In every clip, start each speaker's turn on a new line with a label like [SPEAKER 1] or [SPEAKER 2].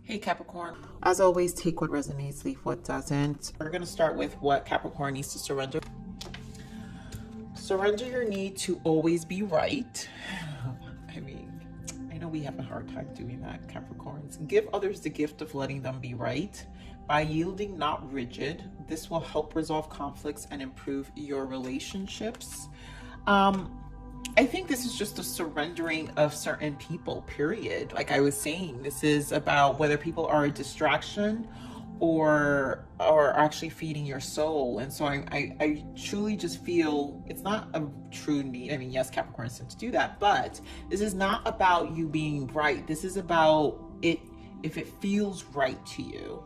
[SPEAKER 1] Hey Capricorn, as always, take what resonates, leave what doesn't. We're going to start with what Capricorn needs to surrender. Surrender your need to always be right. I mean, I know we have a hard time doing that, Capricorns. Give others the gift of letting them be right. By yielding, not rigid, this will help resolve conflicts and improve your relationships. I think this is just a surrendering of certain people, period. Like I was saying, this is about whether people are a distraction or actually feeding your soul. And so I truly just feel it's not a true need. I mean, yes, Capricorn tend to do that, but this is not about you being right. This is about it if it feels right to you.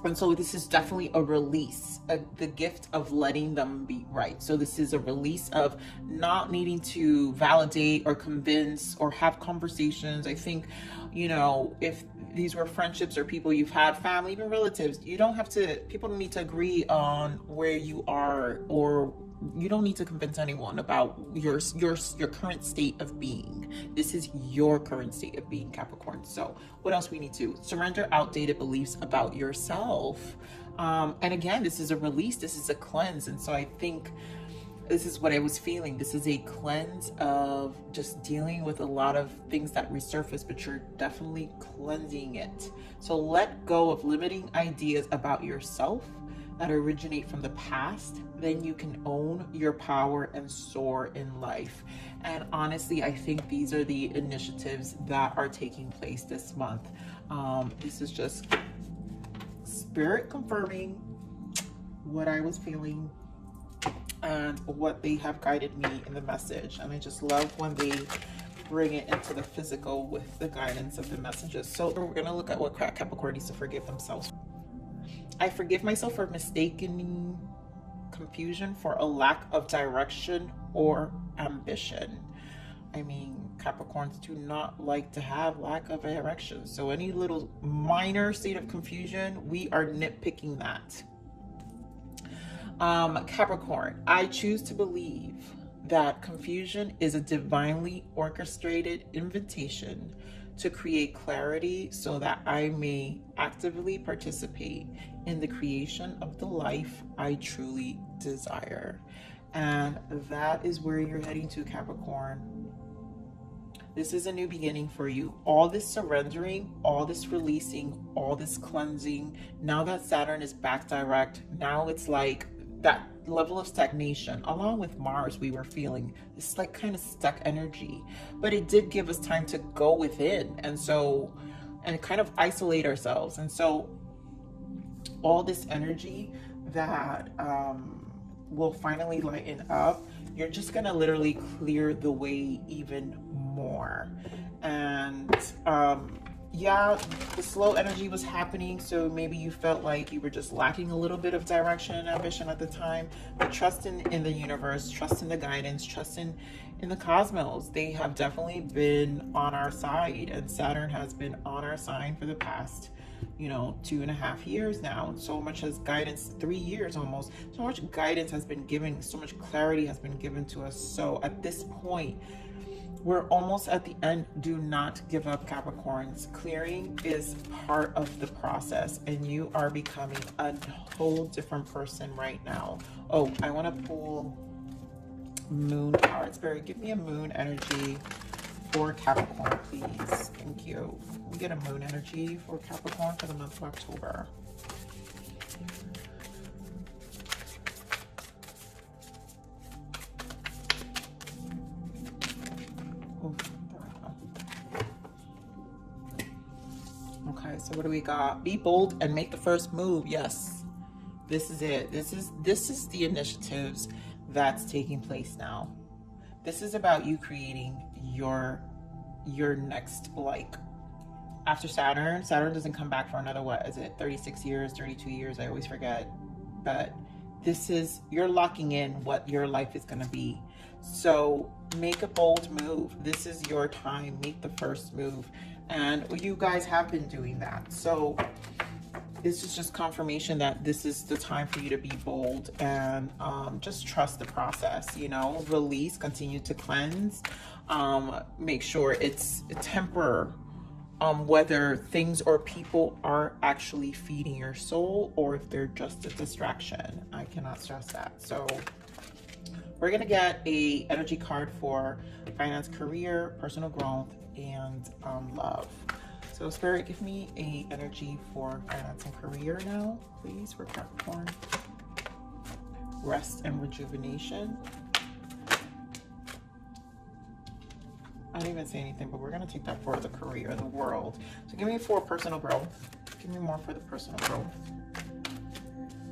[SPEAKER 1] And so this is definitely a release, the gift of letting them be right. So this is a release of not needing to validate or convince or have conversations. I think, you know, if these were friendships or people you've had, family, even relatives, you don't have to, people don't need to agree on where you are, or you don't need to convince anyone about your current state of being. This is your current state of being, Capricorn. So what else we need to surrender? Outdated beliefs about yourself. And again, this is a release, this is a cleanse. And so I think this is what I was feeling. This is a cleanse of just dealing with a lot of things that resurface, but you're definitely cleansing it. So let go of limiting ideas about yourself that originate from the past. Then you can own your power and soar in life. And honestly, I think these are the initiatives that are taking place this month. This is just spirit confirming what I was feeling and what they have guided me in the message. And I just love when they bring it into the physical with the guidance of the messages. So we're going to look at what Capricorn needs to forgive themselves. I forgive myself for mistaking confusion for a lack of direction or ambition. I mean, Capricorns do not like to have lack of direction. So any little minor state of confusion, we are nitpicking that. Capricorn, I choose to believe that confusion is a divinely orchestrated invitation to create clarity so that I may actively participate in the creation of the life I truly desire. And that is where you're heading to, Capricorn. This is a new beginning for you. All this surrendering, all this releasing, all this cleansing. Now that Saturn is back direct, now it's like that level of stagnation, along with Mars, we were feeling this like kind of stuck energy, but it did give us time to go within and kind of isolate ourselves. And so all this energy that will finally lighten up, you're just gonna literally clear the way even more. And yeah, the slow energy was happening, so maybe you felt like you were just lacking a little bit of direction and ambition at the time, but trust in the universe, trust in the guidance, trust in the cosmos. They have definitely been on our side, and Saturn has been on our side for the past, 2.5 years now. And so much as guidance, 3 years almost, so much guidance has been given, so much clarity has been given to us. So at this point, we're almost at the end. Do not give up, Capricorns. Clearing is part of the process, and you are becoming a whole different person right now. Oh, I want to pull moon cards. Barry, give me a moon energy for Capricorn, please. Thank you. We get a moon energy for Capricorn for the month of October. Okay, so what do we got? Be bold and make the first move. Yes, this is it. This is the initiatives that's taking place now. This is about you creating your next, like, after Saturn doesn't come back for another, what is it, 36 years, 32 years, I always forget. But this is, you're locking in what your life is going to be. So make a bold move. This is your time. Make the first move. And you guys have been doing that. So this is just confirmation that this is the time for you to be bold and just trust the process, release, continue to cleanse. Make sure it's temper whether things or people are actually feeding your soul or if they're just a distraction. I cannot stress that. So we're gonna get a energy card for finance, career, personal growth, and love. So Spirit, give me a energy for finance and career now, please, for Capricorn. Rest and rejuvenation. I didn't even say anything, but we're going to take that for the career, the world. So give me for personal growth. Give me more for the personal growth.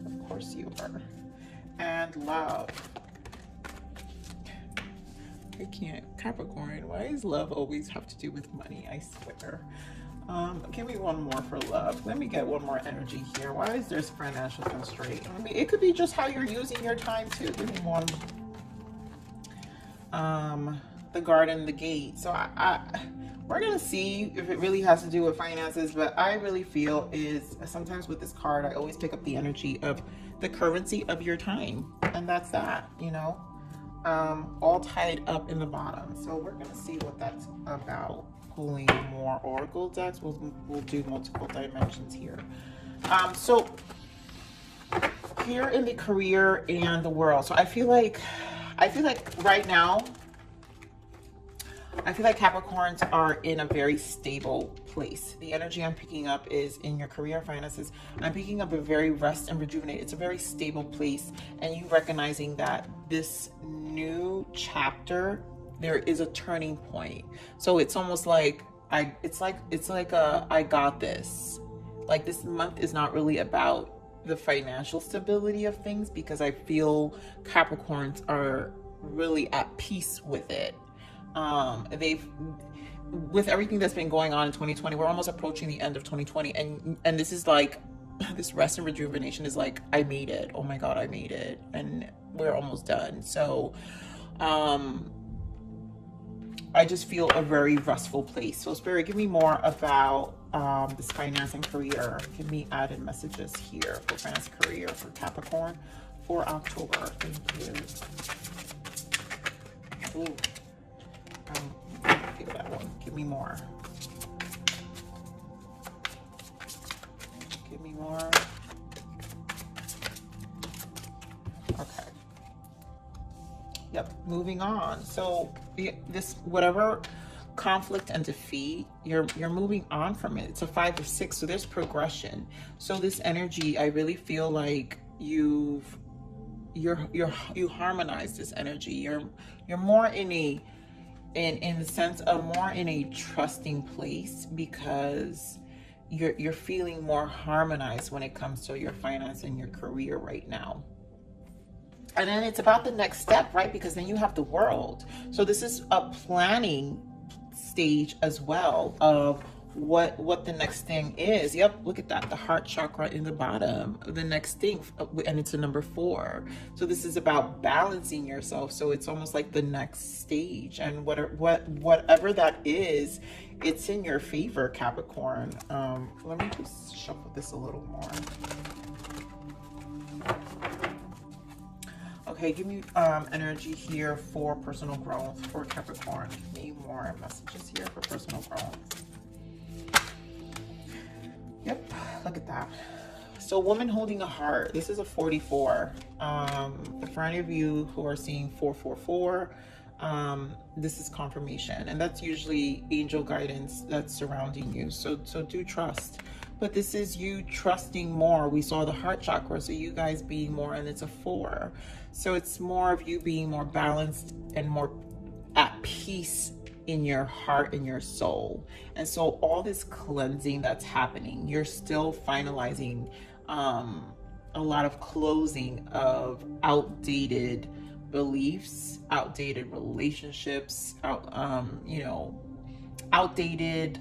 [SPEAKER 1] Of course you are. And love. I can't. Capricorn, why does love always have to do with money? I swear. Give me one more for love. Let me get one more energy here. Why is there financial constraint? I mean, it could be just how you're using your time too. Give me one. The garden, the gate. So we're gonna see if it really has to do with finances, but I really feel is sometimes with this card, I always pick up the energy of the currency of your time, and that's that, you know, all tied up in the bottom. So we're gonna see what that's about. Pulling more oracle decks. We'll do multiple dimensions here. So here in the career and the world. So I feel like right now, I feel like Capricorns are in a very stable place. The energy I'm picking up is in your career and finances. I'm picking up a very rest and rejuvenate. It's a very stable place, and you recognizing that this new chapter, there is a turning point. So it's almost like it's like I got this. Like this month is not really about the financial stability of things, because I feel Capricorns are really at peace with it. With everything that's been going on in 2020, we're almost approaching the end of 2020, and this is like, this rest and rejuvenation is like, I made it. Oh my God, I made it, and we're almost done. So I just feel a very restful place. So Spirit, give me more about this finance and career. Give me added messages here for finance and career for Capricorn for October. Thank you. Ooh. Give that one. Give me more. Give me more. Okay. Yep. Moving on. So this, whatever conflict and defeat, you're moving on from it. It's a 5 of 6, so there's progression. So this energy, I really feel like you harmonize this energy. You're more in the sense of more in a trusting place, because you're feeling more harmonized when it comes to your finance and your career right now. And then it's about the next step, right? Because then you have the world. So this is a planning stage as well of what the next thing is. Yep, look at that, the heart chakra in the bottom, the next thing, and it's a number 4. So this is about balancing yourself. So it's almost like the next stage, and whatever that is, it's in your favor, Capricorn. Let me just shuffle this a little more. Okay, give me energy here for personal growth for Capricorn. Give me more messages here for personal growth. Yep, look at that. So woman holding a heart. This is a 44. For any of you who are seeing 444, this is confirmation, and that's usually angel guidance that's surrounding you. So do trust. But this is you trusting more. We saw the heart chakra, so you guys being more, and it's a 4. So it's more of you being more balanced and more at peace in your heart and your soul. And so all this cleansing that's happening, you're still finalizing a lot of closing of outdated beliefs, outdated relationships, outdated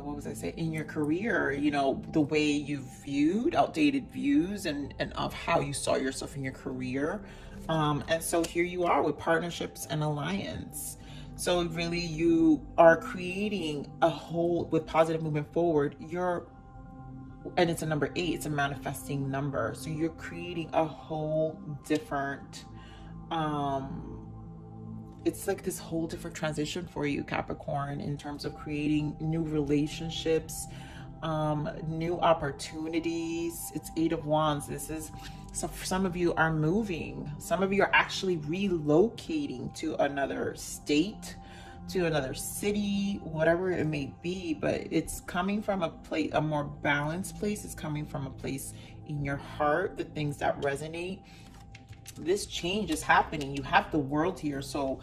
[SPEAKER 1] what was I say, in your career, the way you viewed, outdated views and of how you saw yourself in your career. And so here you are with partnerships and alliance. So really you are creating a whole, with positive movement forward, and it's a number 8, it's a manifesting number. So you're creating a whole different it's like this whole different transition for you, Capricorn, in terms of creating new relationships, new opportunities. It's Eight of Wands. This is, so for some of you are moving. Some of you are actually relocating to another state, to another city, whatever it may be, but it's coming from a place, a more balanced place. It's coming from a place in your heart, the things that resonate. This change is happening. You have the world here, so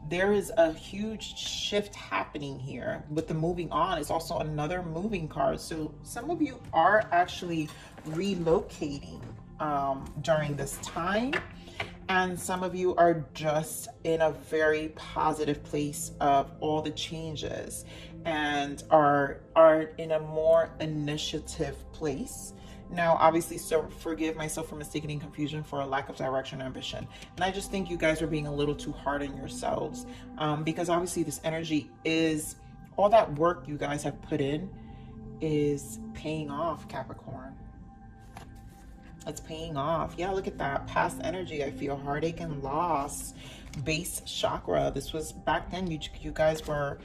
[SPEAKER 1] there is a huge shift happening here. With the moving on, it's also another moving card. So some of you are actually relocating during this time, and some of you are just in a very positive place of all the changes and are in a more initiative place. Now, obviously, so forgive myself for mistaking confusion for a lack of direction and ambition. And I just think you guys are being a little too hard on yourselves, because obviously this energy is, all that work you guys have put in is paying off, Capricorn. It's paying off. Yeah, look at that. Past energy, I feel heartache and loss. Base chakra. This was back then, you guys were,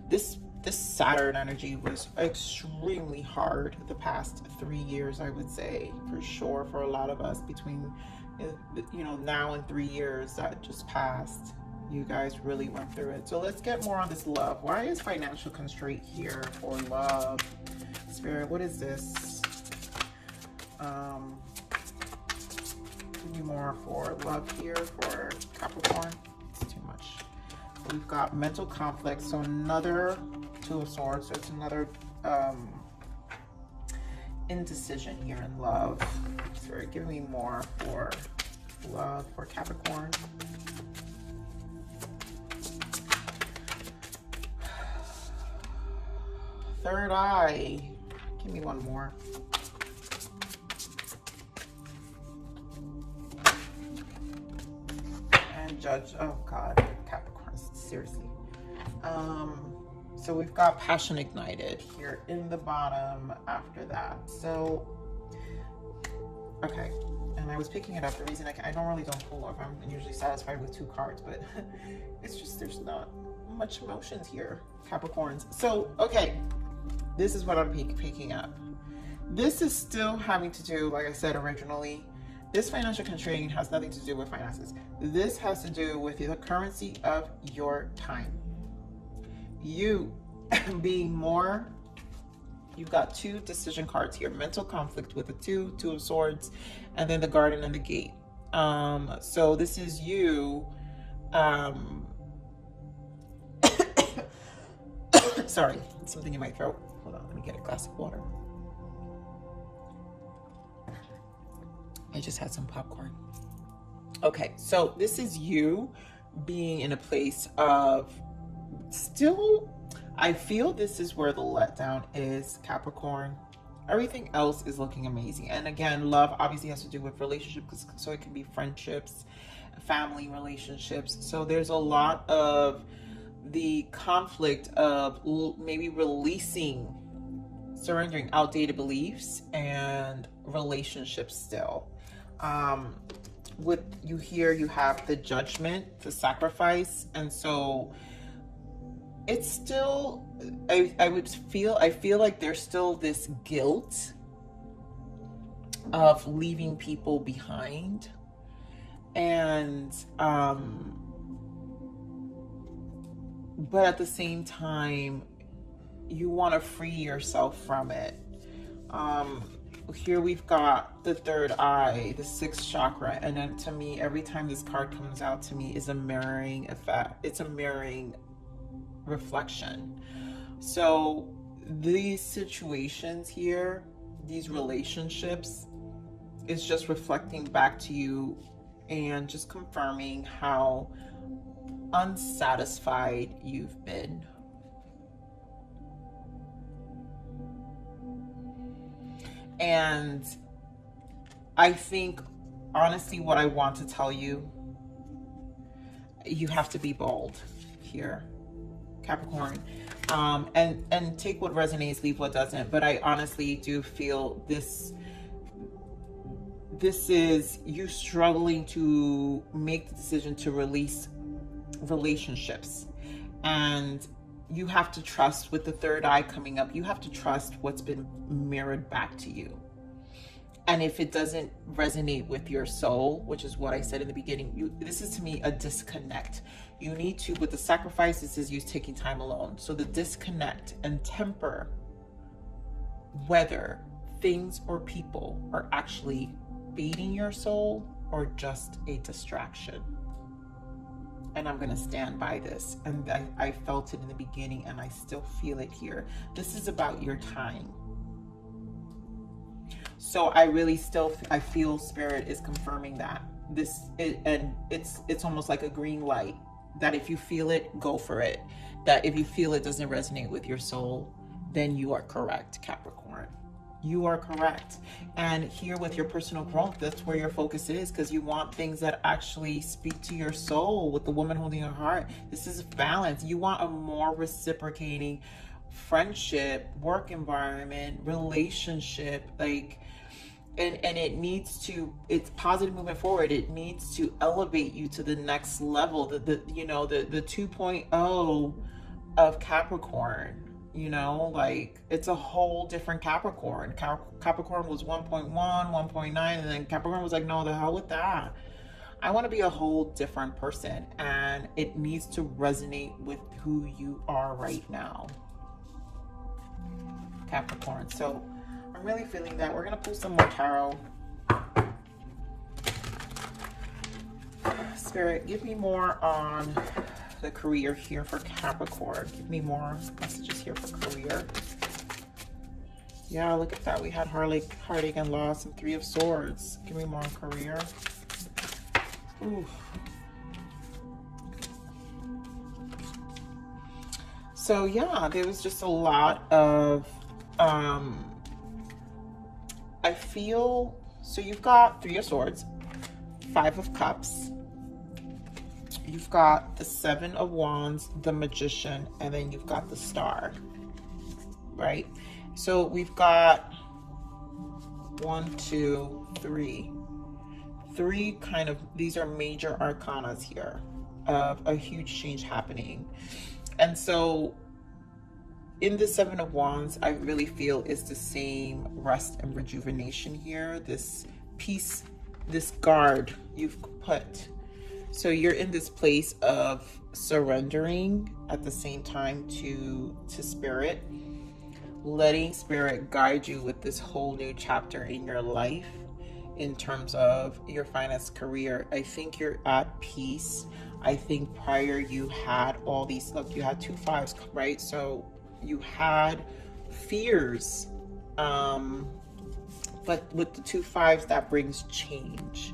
[SPEAKER 1] this Saturn energy was extremely hard the past 3 years, I would say, for sure, for a lot of us. Between, you know, now and 3 years that just passed, you guys really went through it. So let's get more on this love. Why is financial constraint here for love? Spirit, what is this? Give me more for love here for Capricorn. It's too much. We've got mental conflict, so another Two of Swords. So it's another indecision here in love. Sorry, give me more for love for Capricorn. Third eye. Give me one more. And Judge. Oh God, Capricorn, seriously. So we've got passion ignited here in the bottom after that. So, okay. And I was picking it up. The reason I normally don't pull off, I'm usually satisfied with 2 cards, but it's just, there's not much emotions here, Capricorns. So, okay. This is what I'm picking up. This is still having to do, like I said originally, this financial constraint has nothing to do with finances. This has to do with the currency of your time. You being more, you've got 2 decision cards here. Mental conflict with the Two of Swords, and then the Garden and the Gate. So this is you, sorry, something in my throat. Hold on, let me get a glass of water. I just had some popcorn. Okay, so this is you being in a place of still, I feel this is where the letdown is, Capricorn. Everything else is looking amazing. And again, love obviously has to do with relationships, so it can be friendships, family relationships. So there's a lot of the conflict of maybe releasing, surrendering outdated beliefs and relationships still. With you here, you have the Judgment, the Sacrifice, and so it's still, I feel like there's still this guilt of leaving people behind, and but at the same time you want to free yourself from it. Here we've got the third eye, the 6th chakra, and then to me, every time this card comes out to me is a mirroring effect. It's a mirroring reflection. So these situations here, these relationships, is just reflecting back to you and just confirming how unsatisfied you've been. And I think, honestly, what I want to tell you, you have to be bold here, Capricorn. And take what resonates, leave what doesn't. But I honestly do feel this is you struggling to make the decision to release relationships, and you have to trust. With the third eye coming up, you have to trust what's been mirrored back to you. And if it doesn't resonate with your soul, which is what I said in the beginning, this is to me a disconnect. You need to, with the sacrifice, this is you taking time alone. So the disconnect and temper whether things or people are actually feeding your soul or just a distraction. And I'm going to stand by this. And I felt it in the beginning, and I still feel it here. This is about your time. So I really still, I feel Spirit is confirming that and it's almost like a green light, that if you feel it, go for it. That if you feel it doesn't resonate with your soul, then you are correct, Capricorn. You are correct. And here with your personal growth, that's where your focus is, because you want things that actually speak to your soul. With the woman holding your heart, this is balance. You want a more reciprocating friendship, work environment, relationship, like, and it needs to, it's positive moving forward. It needs to elevate you to the next level, the 2.0 of Capricorn. You know, like, it's a whole different Capricorn. Capricorn was 1.1, 1.9, and then Capricorn was like, no, the hell with that. I want to be a whole different person, and it needs to resonate with who you are right now, Capricorn. So I'm really feeling that. We're going to pull some more tarot. Spirit, give me more on the career here for Capricorn. Give me more messages here for career. Yeah, look at that. We had heartache and loss and 3 of Swords. Give me more on career. Ooh. So yeah, there was just a lot of I feel, so you've got 3 of Swords, 5 of Cups, you've got the 7 of Wands, the Magician, and then you've got the Star, right? So we've got 1, 2, 3 kind of, these are major arcanas here of a huge change happening. And so in the 7 of Wands, I really feel is the same rest and rejuvenation here. This peace, this guard you've put. So you're in this place of surrendering at the same time to Spirit, letting Spirit guide you with this whole new chapter in your life in terms of your finance, career. I think you're at peace. I think prior you had all these, look, you had 2 5s, right? So you had fears, but with the 2 5s, that brings change.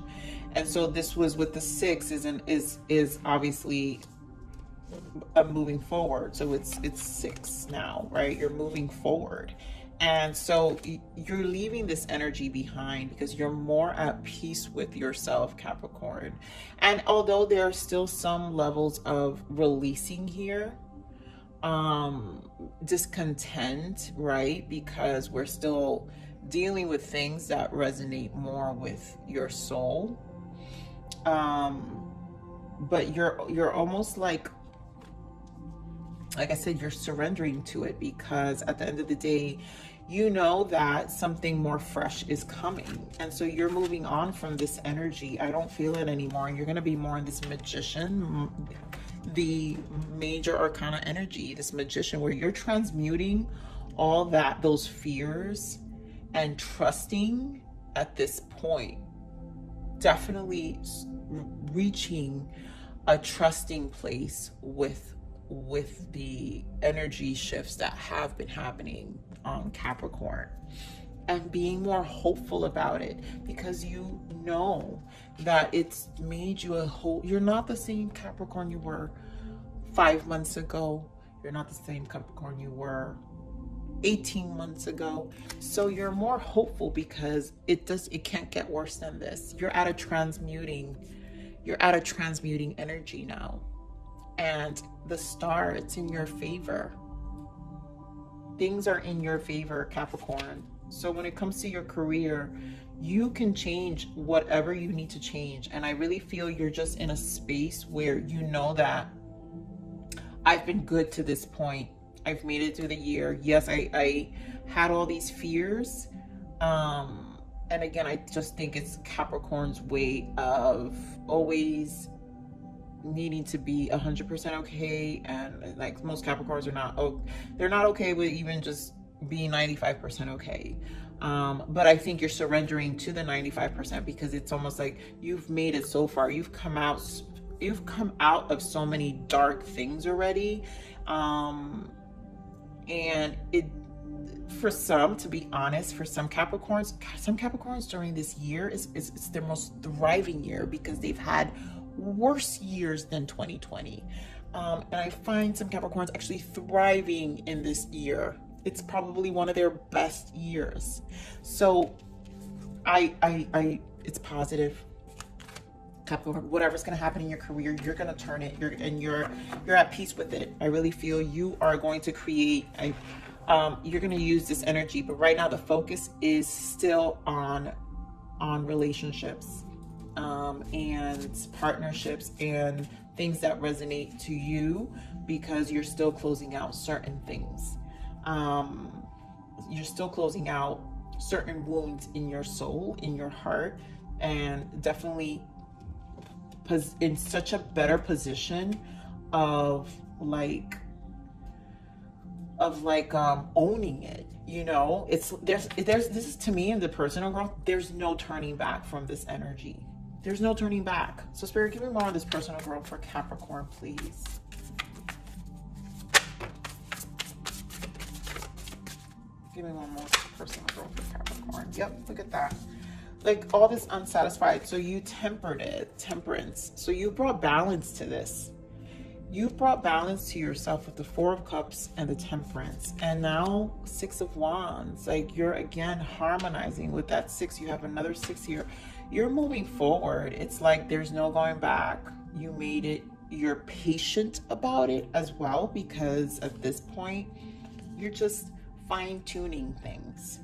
[SPEAKER 1] And so this was with the 6 is obviously moving forward. So it's 6 now, right? You're moving forward. And so you're leaving this energy behind because you're more at peace with yourself, Capricorn. And although there are still some levels of releasing here, discontent, right? Because we're still dealing with things that resonate more with your soul. But you're almost like I said, you're surrendering to it, because at the end of the day, you know that something more fresh is coming. And so you're moving on from this energy. I don't feel it anymore. And you're going to be more in this Magician, the major arcana energy, this Magician, where you're transmuting all that, those fears, and trusting at this point. Definitely reaching a trusting place with the energy shifts that have been happening on Capricorn, and being more hopeful about it, because you know that it's made you a whole, you're not the same Capricorn you were 5 months ago. You're not the same Capricorn you were 18 months ago. So you're more hopeful because it can't get worse than this. You're at a transmuting energy now. And the Star, it's in your favor. Things are in your favor, Capricorn. So when it comes to your career, you can change whatever you need to change. And I really feel you're just in a space where you know that I've been good to this point. I've made it through the year. Yes, I had all these fears. And again, I just think it's Capricorn's way of always needing to be 100% okay. And like most Capricorns are not, oh, they're not okay with even just being 95% okay. But I think you're surrendering to the 95% because it's almost like you've made it so far. You've come out of so many dark things already. And it, for some, to be honest, for some Capricorns during this year it's their most thriving year because they've had worse years than 2020. And I find some Capricorns actually thriving in this year. It's probably one of their best years. So it's positive. Capricorn, whatever's going to happen in your career, you're going to turn it. You're at peace with it. I really feel you are going to create. You're going to use this energy, but right now the focus is still on relationships, and partnerships and things that resonate to you because you're still closing out certain things. You're still closing out certain wounds in your soul, in your heart, and definitely in such a better position of owning it. You know, there's this is, to me, in the personal growth, there's no turning back from this energy. There's no turning back. So Spirit, give me more on this personal growth for Capricorn, please. Give me one more personal growth for Capricorn. Yep, look at that. Like all this unsatisfied. So you tempered it, temperance. So you brought balance to this. You brought balance to yourself with the Four of Cups and the Temperance. And now Six of Wands. Like you're again harmonizing with that six. You have another six here. You're moving forward. It's like there's no going back. You made it. You're patient about it as well, because at this point, you're just fine-tuning things.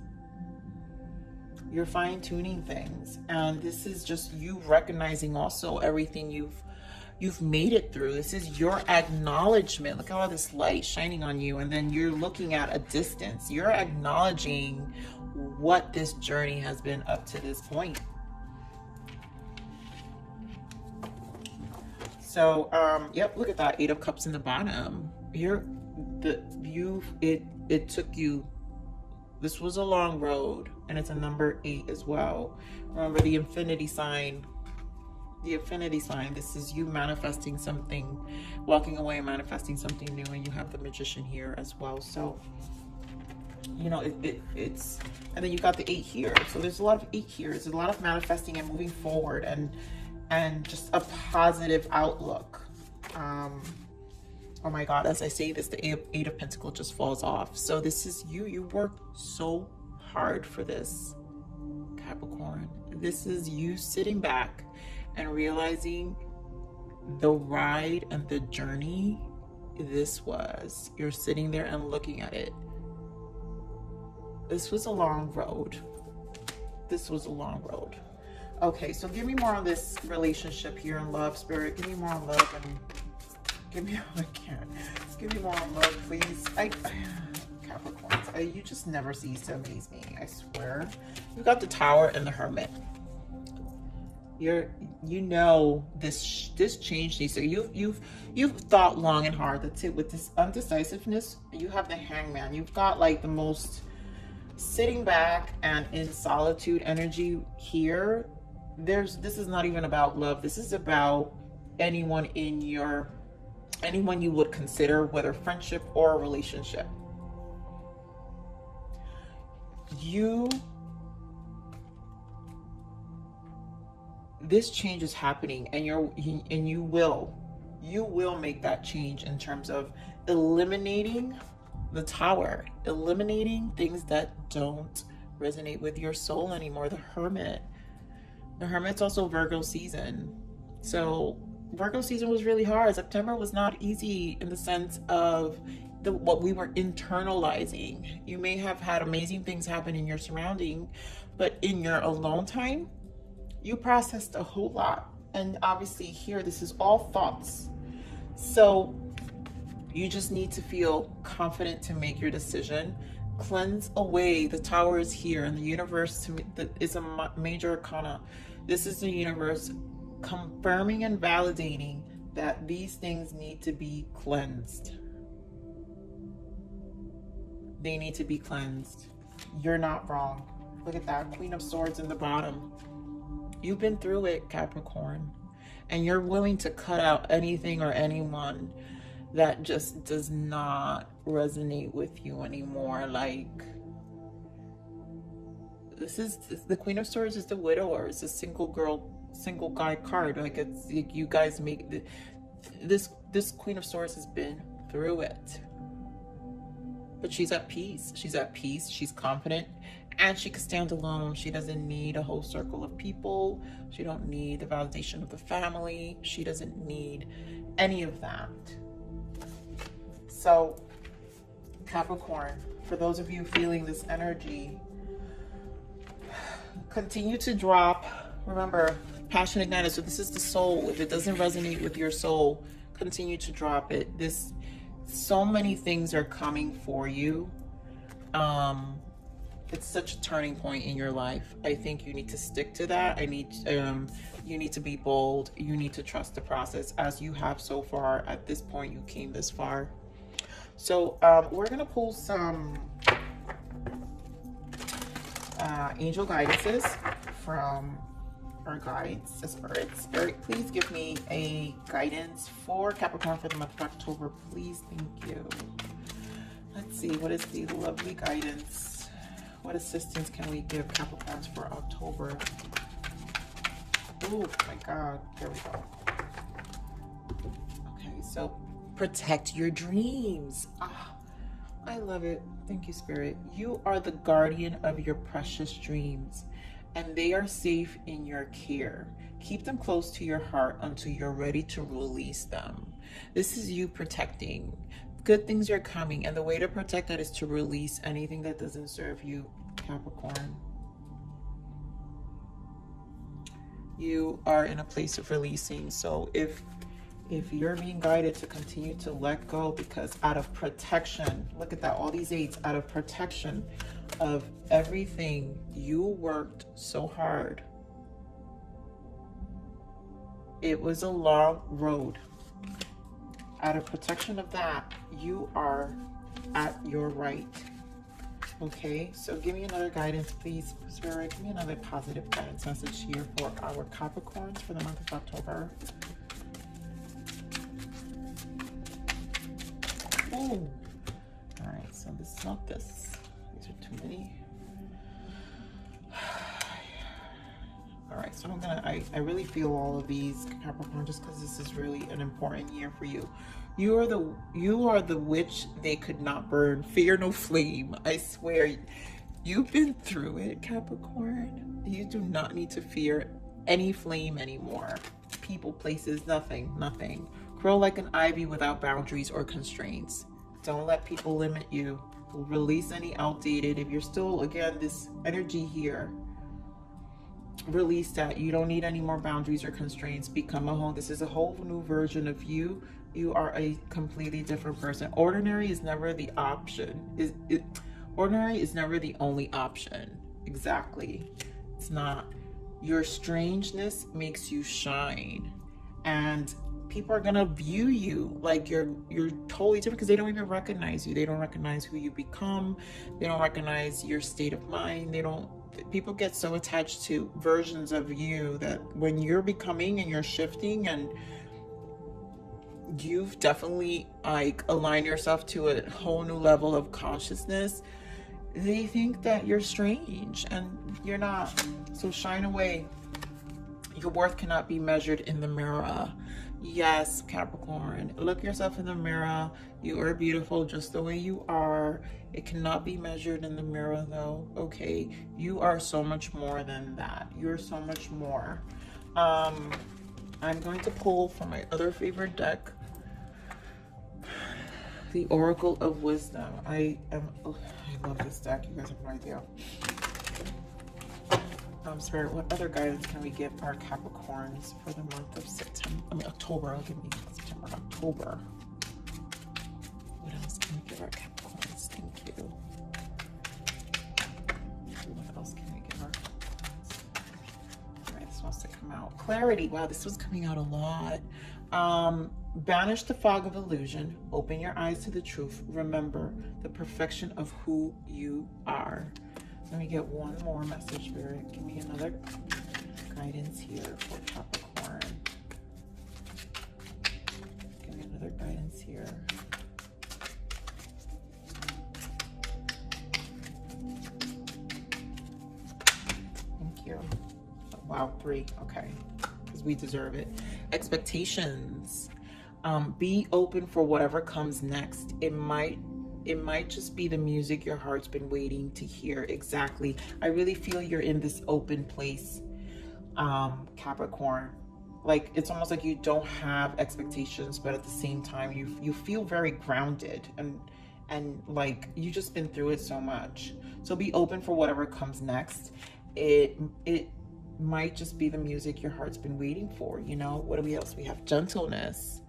[SPEAKER 1] You're fine-tuning things. And this is just you recognizing also everything you've made it through. This is your acknowledgement. Look at all this light shining on you, and then you're looking at a distance. You're acknowledging what this journey has been up to this point. So yep, look at that Eight of Cups in the bottom here. It took you, this was a long road, and it's a number 8 as well. Remember the infinity sign. The infinity sign, this is you manifesting something, walking away and manifesting something new, and you have the Magician here as well. So, you know, it's, and then you got the 8 here. So there's a lot of 8 here. There's a lot of manifesting and moving forward, and just a positive outlook. Oh my God, as I say this, the Eight of Pentacles just falls off. So this is you worked so hard for this, Capricorn. This is you sitting back and realizing the ride and the journey this was. You're sitting there and looking at it. This was a long road. This was a long road. Okay, so give me more on this relationship here in love, Spirit. Give me more on love, and give me, I can't. Give me more on love, please. Capricorns, you just never cease to amaze me, I swear. You got the Tower and the Hermit. You know this change needs to, you've thought long and hard. That's it. With this undecisiveness, you have the Hangman. You've got like the most sitting back and in solitude energy here. This is not even about love. This is about anyone you would consider, whether friendship or a relationship. This change is happening, and you will make that change in terms of eliminating the Tower, eliminating things that don't resonate with your soul anymore. The Hermit's also Virgo season. So Virgo season was really hard. September was not easy in the sense of what we were internalizing. You may have had amazing things happen in your surrounding, but in your alone time, you processed a whole lot. And obviously here, this is all thoughts. So You just need to feel confident to make your decision. Cleanse away. The Tower is here, and the universe to me is a major arcana. This is the universe confirming and validating that these things need to be cleansed. They need to be cleansed. You're not wrong. Look at that, Queen of Swords in the bottom. You've been through it, Capricorn, and you're willing to cut out anything or anyone that just does not resonate with you anymore. Like, this is the Queen of Swords is the widower. It's a single girl, single guy card. Like, it's like you guys make this Queen of Swords has been through it, but she's at peace. She's at peace. She's confident, and she can stand alone. She doesn't need a whole circle of people. She don't need the validation of the family. She doesn't need any of that. So, Capricorn, for those of you feeling this energy, continue to drop. Remember, passion ignited. So this is the soul. If it doesn't resonate with your soul, continue to drop it. So many things are coming for you. It's such a turning point in your life. I think you need to stick to that. You need to be bold. You need to trust the process, as you have so far. At this point, you came this far. So we're gonna pull some angel guidances from our guides, the spirits. Spirit, please give me a guidance for Capricorn for the month of October, please. Thank you. Let's see, what is the lovely guidance? What assistance can we give Capricorns for October? Oh my God, there we go. Okay, so protect your dreams. Ah, I love it. Thank you, Spirit. You are the guardian of your precious dreams, and they are safe in your care. Keep them close to your heart until you're ready to release them. This is you protecting. Good things are coming, and the way to protect that is to release anything that doesn't serve you, Capricorn. You are in a place of releasing. So if you're being guided to continue to let go, because out of protection, look at that, all these eights, out of protection of everything you worked so hard. It was a long road. Out of protection of that, you are at your right. Okay, so give me another guidance, please, Spirit. Give me another positive guidance message here for our Capricorns for the month of October. Oh, all right, so this is not this. These are too many. All right, so I really feel all of these, Capricorn, just because this is really an important year for you. You are the witch they could not burn. Fear no flame. I swear, you've been through it, Capricorn. You do not need to fear any flame anymore. People, places, nothing. Grow like an ivy without boundaries or constraints. Don't let people limit you. Release any outdated. If you're still, again, this energy here, release that. You don't need any more boundaries or constraints. Become a whole. This is a whole new version of you. You are a completely different person. Ordinary is never the option. Ordinary is never the only option. Exactly. It's not. Your strangeness makes you shine, and people are gonna view you like you're totally different, because they don't even recognize you. They don't recognize who you become. They don't recognize your state of mind. People get so attached to versions of you that when you're becoming and you're shifting, and you've definitely like aligned yourself to a whole new level of consciousness, they think that you're strange, and you're not. So shine away. Your worth cannot be measured in the mirror. Yes, Capricorn, look yourself in the mirror. You are beautiful just the way you are. It cannot be measured in the mirror though, okay? You are so much more than that. You're so much more. I'm going to pull from my other favorite deck, the Oracle of Wisdom. I love this deck. You guys have no idea. Spirit, what other guidance can we give our Capricorns for the month of October? I'll give me September, October. clarity. Wow, this was coming out a lot. Banish the fog of illusion. Open your eyes to the truth. Remember the perfection of who you are. Let me get one more message, Spirit. Give me another guidance here for Capricorn. Give me another guidance here. Thank you. Wow, 3. Okay. Because we deserve it. Expectations. Be open for whatever comes next. It might just be the music your heart's been waiting to hear. Exactly. I really feel you're in this open place, Capricorn. Like, it's almost like you don't have expectations, but at the same time you feel very grounded, and like you just been through it so much. So be open for whatever comes next. It might just be the music your heart's been waiting for, you know. What do we else? We have gentleness.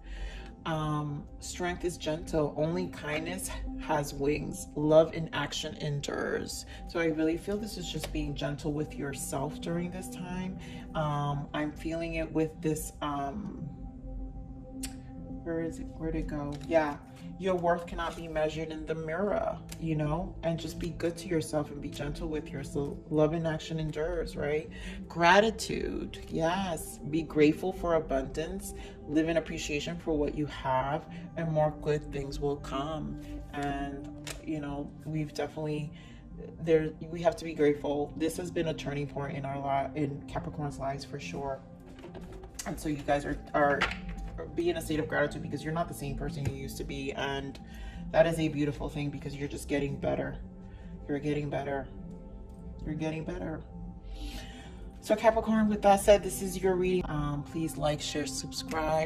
[SPEAKER 1] Strength is gentle. Only kindness has wings. Love in action endures. So I really feel this is just being gentle with yourself during this time. I'm feeling it with this, where is it? Where'd it go? Yeah. Your worth cannot be measured in the mirror, you know, and just be good to yourself and be gentle with yourself. Love in action endures, right? Gratitude. Yes. Be grateful for abundance. Live in appreciation for what you have, and more good things will come. And, you know, we've definitely, we have to be grateful. This has been a turning point in in Capricorn's lives for sure. And so you guys are be in a state of gratitude, because you're not the same person you used to be, and that is a beautiful thing, because you're just getting better. You're getting better. You're getting better. So Capricorn, with that said, this is your reading. Please like, share, subscribe.